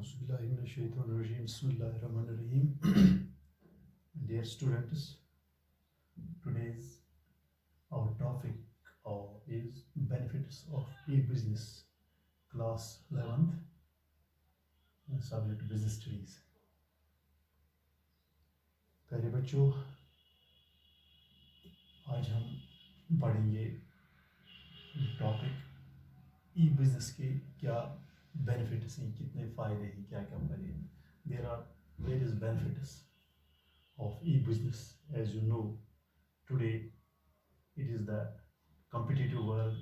Auzubillahiminash-shaytanir-rajim. Bismillahir-rahmanir-rahim. Dear students, today's our topic is benefits of e-business, class 11th, subject business studies. प्यारे बच्चों, आज हम पढ़ेंगे topic ई business के क्या बेनिफिट्स हैं, कितने फ़ायदे हैं, क्या क्या फ़ायदे हैं. There are various benefits of e-business. As you know, today it is the competitive world.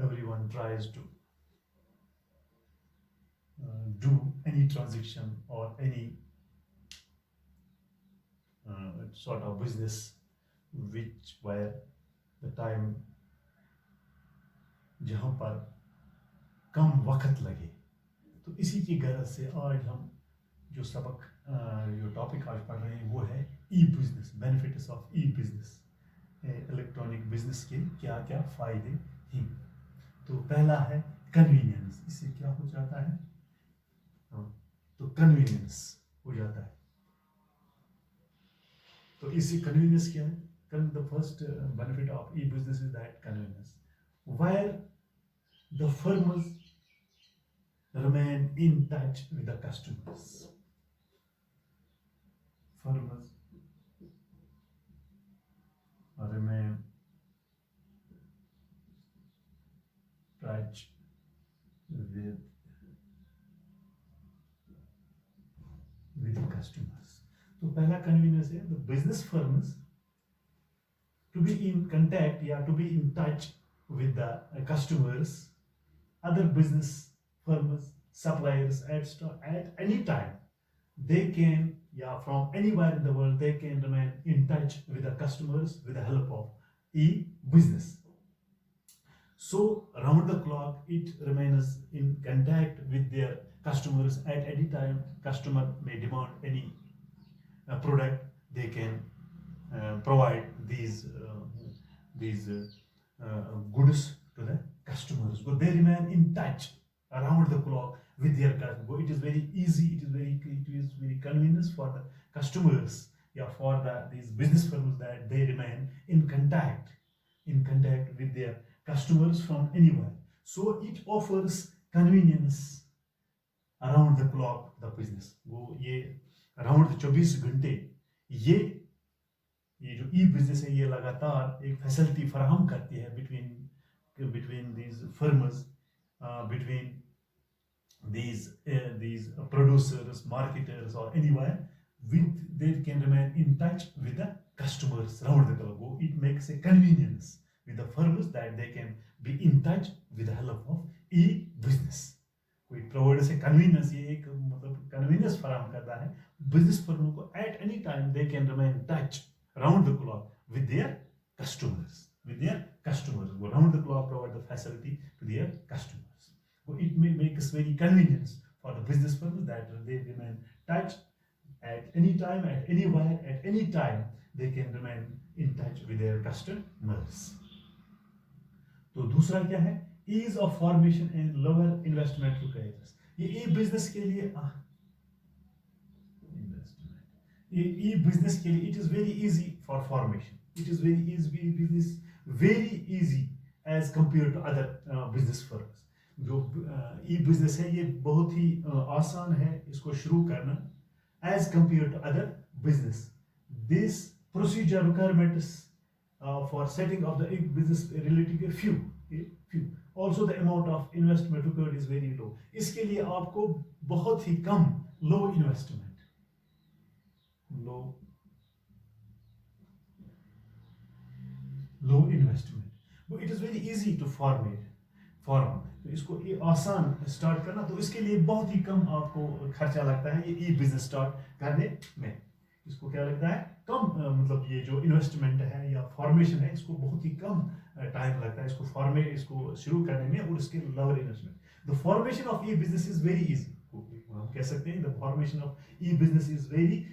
Everyone tries to do any transaction or any sort of business which where the time जहाँ पर कम वक्त लगे. तो इसी की गरज से आज हम जो सबक जो टॉपिक आज पढ़ रहे हैं वो है E business, benefits of E business, electronic business के क्या क्या फ़ायदे हैं. तो पहला है कन्वीनियंस. इससे क्या हो जाता है? तो कन्वीनियंस हो जाता है. तो इससे कन्वीनियंस क्या है? The first benefit of E business is that convenience, where the firms remain in touch with the customers. Firms remain touch with the customers. तो पहला कन्वीनियंस है the business firms to be in contact या to be in touch with the customers, other business firms, suppliers at any time. They can, from anywhere in the world, they can remain in touch with the customers with the help of e-business. So around the clock, it remains in contact with their customers at any time. Customer may demand any product, they can provide these goods to the customers. But they remain in touch around the clock with their customers. It is very easy, it is very convenient for the customers, for these business firms, that they remain in contact with their customers from anywhere. So it offers convenience around the clock, the business. वो ये around 24 घंटे ये जो ई business है ये लगातार एक facility फराहम करती है between these firms, between these producers, marketers, or anywhere, they can remain in touch with the customers around the globe. It makes a convenience with the firms that they can be in touch with the help of e-business. कोई provider से convenience, ये एक मतलब convenience फराहम करता है business फर्मों को. At any time they can remain in touch around the clock with their customers. Go round the clock, provide the facility to their customers. So it makes very convenience for the business firms that they remain touch at any time, at anywhere, at any time. They can remain in touch with their customers. तो दूसरा क्या है? Ease of formation and lower investment requirements. ये e-business के लिए e-business के लिए it is very easy for formation. It is very easy as compared to other business firms. जो e-business है ये बहुत ही आसान है इसको शुरू करना as compared to other business. This procedure requirements for setting up the e-business relatively few. Also the amount of investment required is very low. इसके लिए आपको बहुत ही कम low investment. low investment, but it is very easy to form. तो इसको ये आसान start करना, तो इसके लिए बहुत ही कम आपको खर्चा लगता है ये ई बिजनेस स्टार्ट करने में. इसको क्या लगता है? कम, मतलब ये जो इन्वेस्टमेंट है या फॉर्मेशन है इसको बहुत ही कम टाइम लगता है इसको शुरू करने में, और इसके lower investment. The formation of E business is very easy. हम कह सकते हैं the formation of E business is very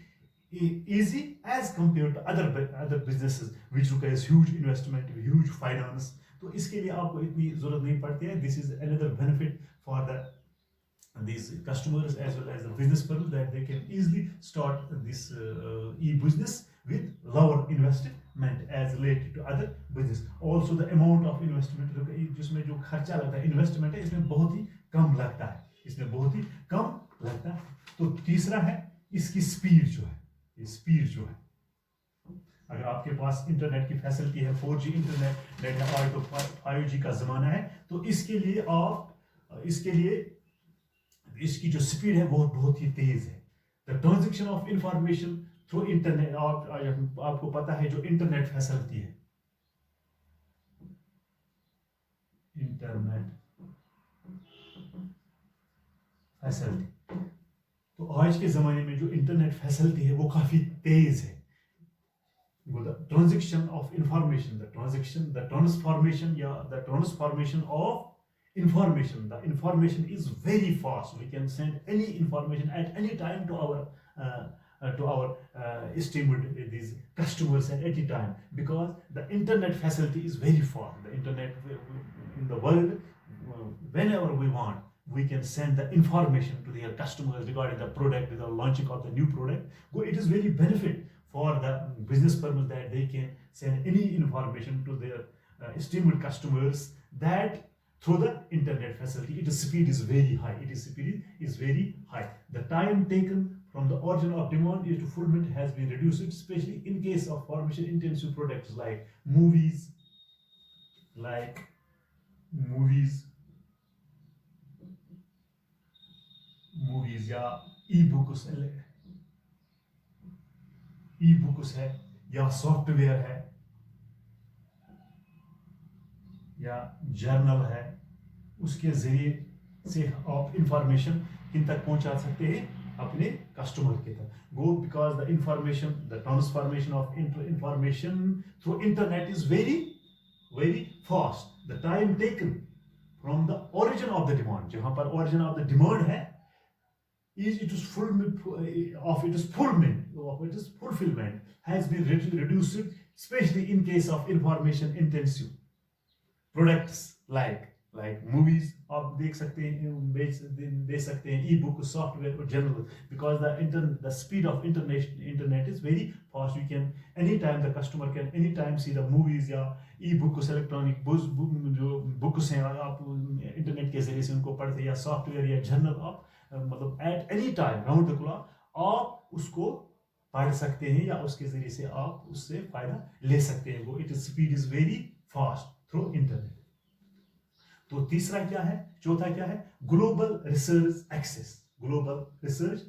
easy as compared to other businesses which requires huge investment, huge finance. तो इसके लिए आपको इतनी जरूरत नहीं पड़ती है. This is another benefit for the these customers as well as the business firms that they can easily start this e-business with lower investment as related to other business. Also the amount of investment जिसमें जो खर्चा लगता है investment है इसमें बहुत ही कम लगता है, इसमें बहुत ही कम लगता है। तो तीसरा है इसकी स्पीड जो है, ये स्पीड जो है, अगर आपके पास इंटरनेट की फैसिलिटी है, 4G इंटरनेट नेट है, आज तो 5G का जमाना है, तो इसके लिए आप इसके लिए इसकी जो स्पीड है वो बहुत ही तेज है। The transaction of information through internet, आपको पता है जो इंटरनेट फैसिलिटी है, इंटरनेट फैसिलिटी, तो आज के जमाने में जो इंटरनेट फैसिलिटी है वो काफी तेज है। The transaction of information, the transformation of information, the information is very fast. We can send any information at any time to our esteemed these customers at any time, because the internet facility is very fast. The internet in the world, whenever we want, we can send the information to their customers regarding the product, the launching of the new product. It is very benefit for the business purpose that they can send any information to their esteemed customers that through the internet facility. Its speed is very high. Its speed is very high. The time taken from the origin of demand to fulfillment has been reduced, especially in case of formation intensive products like movies, या e books है या software है या journal है, उसके जरिए से आप इंफॉर्मेशन किन तक पहुंचा सकते हैं, अपने कस्टमर के तक। Because the information, the transformation of information through internet is very very fast. The time taken from the origin of the demand, जहां पर ओरिजिन ऑफ द डिमांड है, its fulfillment has been reduced, especially in case of information intensive products like movies। आप देख सकते हैं, दे सकते हैं ई book, software और general, because the speed of internet is very fast. You can anytime, the customer can anytime see the movies या e books, electronic जो books हैं, आप इंटरनेट के जरिए से उनको पढ़ते, या सॉफ्टवेयर या जर्नल, आप मतलब at any time round the clock आप उसको पढ़ सकते हैं या उसके जरिए से आप उससे फायदा ले सकते हैं। वो it speed is very fast through internet. तो तीसरा क्या है, चौथा क्या है, global research access. Global research,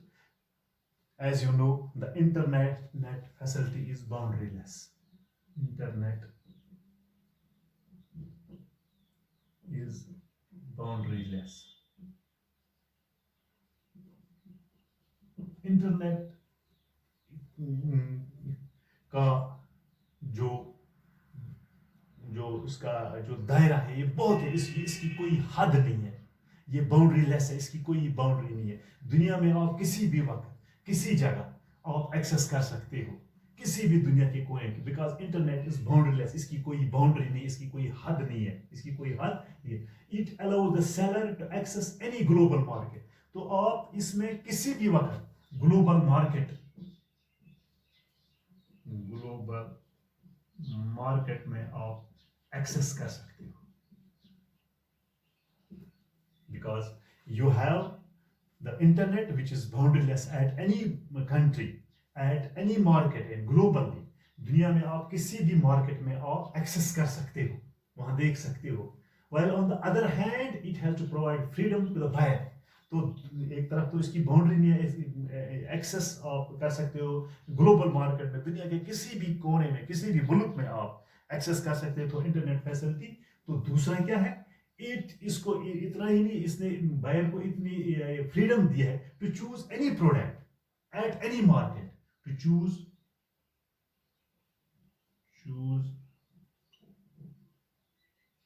as you know, the internet facility is boundaryless. Internet is boundaryless. Internet का जो उसका जो दायरा है ये बहुत है, इसकी कोई हद नहीं है, ये बाउंड्रीलेस है, इसकी कोई बाउंड्री नहीं है। दुनिया में आप किसी भी वक्त किसी जगह आप एक्सेस कर सकते हो, किसी भी दुनिया के कोने की, बिकॉज इंटरनेट इज बाउंड्रीलेस। इसकी कोई बाउंड्री नहीं, इसकी कोई हद नहीं है, इसकी कोई हद नहीं है। It allows the seller to access any global market. तो आप इसमें किसी भी वक्त ग्लोबल मार्केट में आप एक्सेस कर सकते हो, because you have the internet which is बाउंड्रीलेस at any country, eight any market and globally. दुनिया में आप किसी भी मार्केट में आप एक्सेस कर सकते हो, वहां देख सकते हो। while on the other hand it has to provide freedom to the buyer। तो एक तरफ तो इसकी बाउंड्री नहीं है, एक्सेस आप कर सकते हो ग्लोबल मार्केट में, दुनिया के किसी भी कोने में, किसी भी मुल्क में आप एक्सेस कर सकते हो, तो इंटरनेट फैसिलिटी। तो दूसरा क्या है, इसको इतना ही नहीं, इसने बायर को इतनी फ्रीडम दी है to choose any product at any market, to choose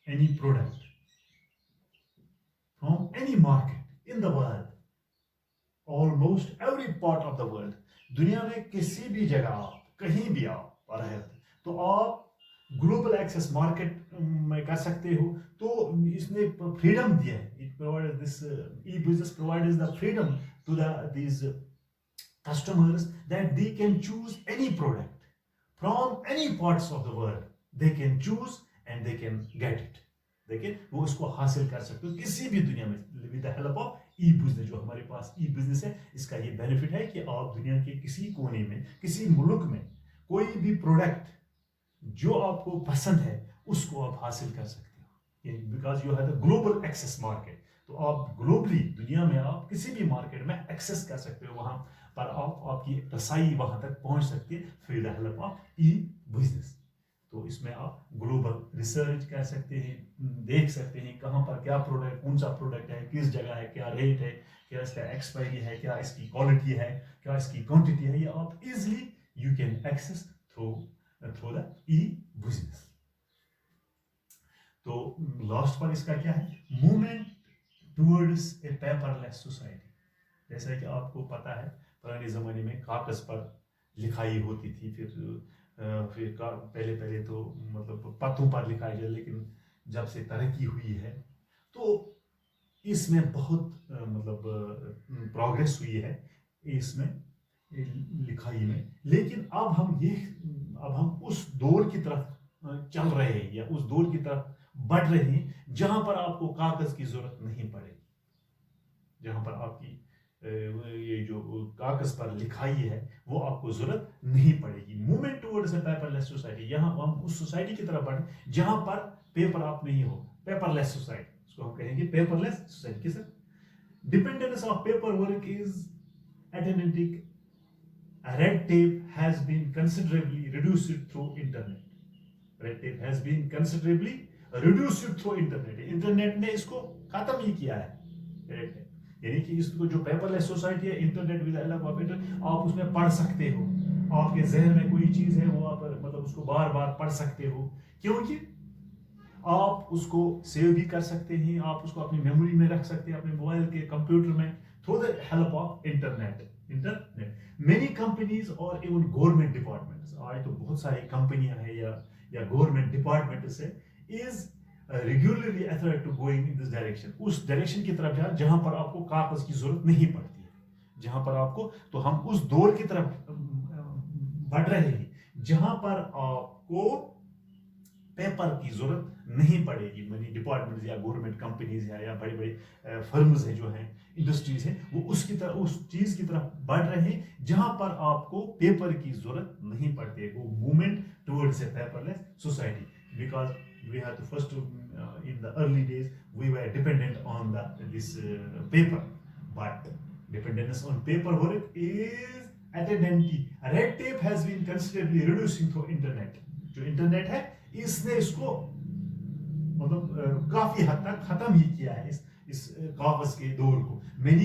any product from any market in the world, almost every part of the world। दुनिया में किसी भी जगह आप कहीं भी आप रहे, तो आप ग्लोबल एक्सेस मार्केट में कर सकते हो, तो इसने फ्रीडम दिया है. It provide this e business provides the freedom to the these customers that they can choose any product from any parts of the world. They can choose and they can get it. देखिए वो उसको हासिल कर सकते हो किसी भी दुनिया में with the help of E business. जो हमारे पास ई बिजनेस है, इसका ये बेनिफिट है कि आप दुनिया के किसी कोने में, किसी मुल्क में कोई भी प्रोडक्ट जो आपको पसंद है उसको आप हासिल कर सकते हो, because you have the global access market. तो आप ग्लोबली दुनिया में आप किसी भी मार्केट में एक्सेस कर सकते हो, वहां पर आपकी रसाई वहां तक पहुंच सकती है through the help of E business. तो इसमें आप ग्लोबल रिसर्च कर सकते हैं, देख सकते हैं कहाँ पर क्या प्रोडक्ट, कौन सा प्रोडक्ट है, किस जगह है, क्या रेट है, क्या इसका एक्सपायरी है, क्या इसकी क्वालिटी है, क्या इसकी क्वांटिटी है. ये आप easily you can access through the e business. तो लास्ट पर इसका क्या है, movement towards a paperless society. जैसा कि आपको पता है पुराने ज़माने में कागज़ पर लिखाई होती थी, फिर पहले तो मतलब पत्तों पर लिखाई जाए, लेकिन जब से तरक्की हुई है तो इसमें बहुत मतलब प्रोग्रेस हुई है इसमें लिखाई में. लेकिन अब हम उस दौर की तरफ चल रहे हैं, या उस दौर की तरफ बढ़ रहे हैं जहां पर आपको कागज की जरूरत नहीं पड़ेगी, जहां पर आपकी ये जो कागज पर लिखाई है वो आपको जरूरत नहीं पड़ेगी. Movement towards a paperless society, यहाँ हम उस सोसाइटी की तरफ बढ़े जहां पर पेपर आप नहीं हो. पेपरलेस सोसाइटी, इसको हम कहेंगे paperless society. Sir, dependence of paperwork is authentic. Red tape has been considerably reduced through internet. Red tape has been considerably reduced through internet. Internet ने इसको खत्म ही किया है. Red tape, यानी कि इसको जो पेपरलेस सोसाइटी है, internet with help of internet, आप उसमें पढ़ सकते हो. आपके जहन में कोई चीज है वो आप मतलब उसको बार बार पढ़ सकते हो, क्योंकि आप उसको सेव भी कर सकते हैं, आप उसको अपनी मेमोरी में रख सकते हैं, अपने मोबाइल के कंप्यूटर में, through the help of internet. Many companies और इवन गवर्नमेंट डिपार्टमेंट्स, आज तो बहुत सारी कंपनियां हैं या गवर्नमेंट डिपार्टमेंट्स है, is regularly effort to going in this direction. उस डायरेक्शन की तरफ जा जहां पर आपको कागज की जरूरत नहीं पड़ती है, जहां पर आपको, तो हम उस दौर की तरफ बढ़ रहे हैं जहां पर आपको पेपर की जरूरत नहीं पड़ेगी. मनी डिपार्टमेंट्स या गवर्नमेंट कंपनीज है या बड़ी बड़ी फर्म्स हैं जो हैं, इंडस्ट्रीज हैं, वो उसकी तरफ, उस चीज की तरफ बढ़ रहे हैं जहां पर आपको पेपर की जरूरत नहीं पड़ती है. वो movement towards a paperless society, because we had to first in the early days we were dependent on this paper, but dependence on paper work is at an end. Red tape has been considerably reducing through internet. जो internet है इसने इसको मतलब काफी हद तक खत्म ही किया है, इस कागज के दौर को. मेनी